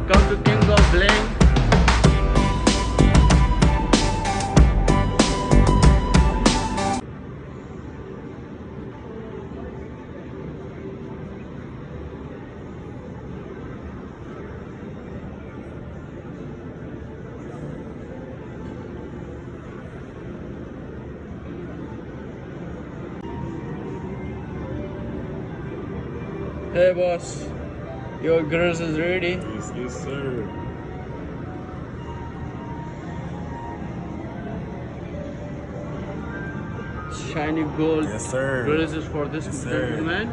Come to King of Bling. Hey boss, your Grillz is ready. Yes, sir. Shiny gold. Yes, sir. Grillz is for this Yes, sir. gentleman.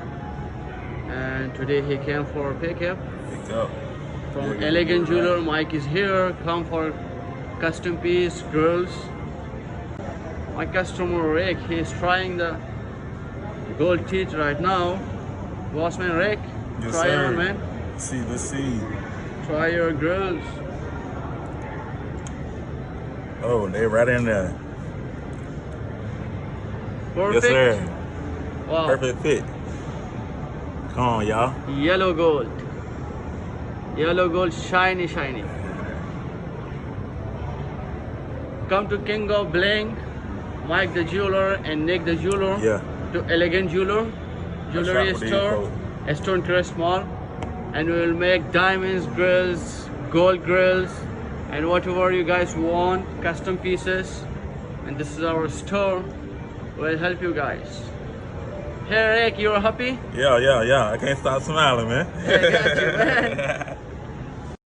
And today he came for a pickup Pick up. from Yeah, Elegant right. Jeweler. Mike is here. Come for custom piece Grillz. My customer Rick, he's trying the gold teeth right now. Bossman Rick, Yes, try sir. on, man. Let's see. Try your Grillz. Oh, they right in there. Perfect. Yes, sir. Wow. Perfect fit. Come on, y'all. Yellow gold. Yellow gold, shiny, shiny. Come to King of Bling, Mike the Jeweler and Nick the Jeweler. Yeah. To Elegant Jeweler, jewelry shop with these store, folks. Stonecrest Mall. And we will make diamonds, grills, gold grills, and whatever you guys want, custom pieces. And this is our store. We'll help you guys. Hey Rick, you're happy? Yeah. I can't stop smiling, man. I got you, man.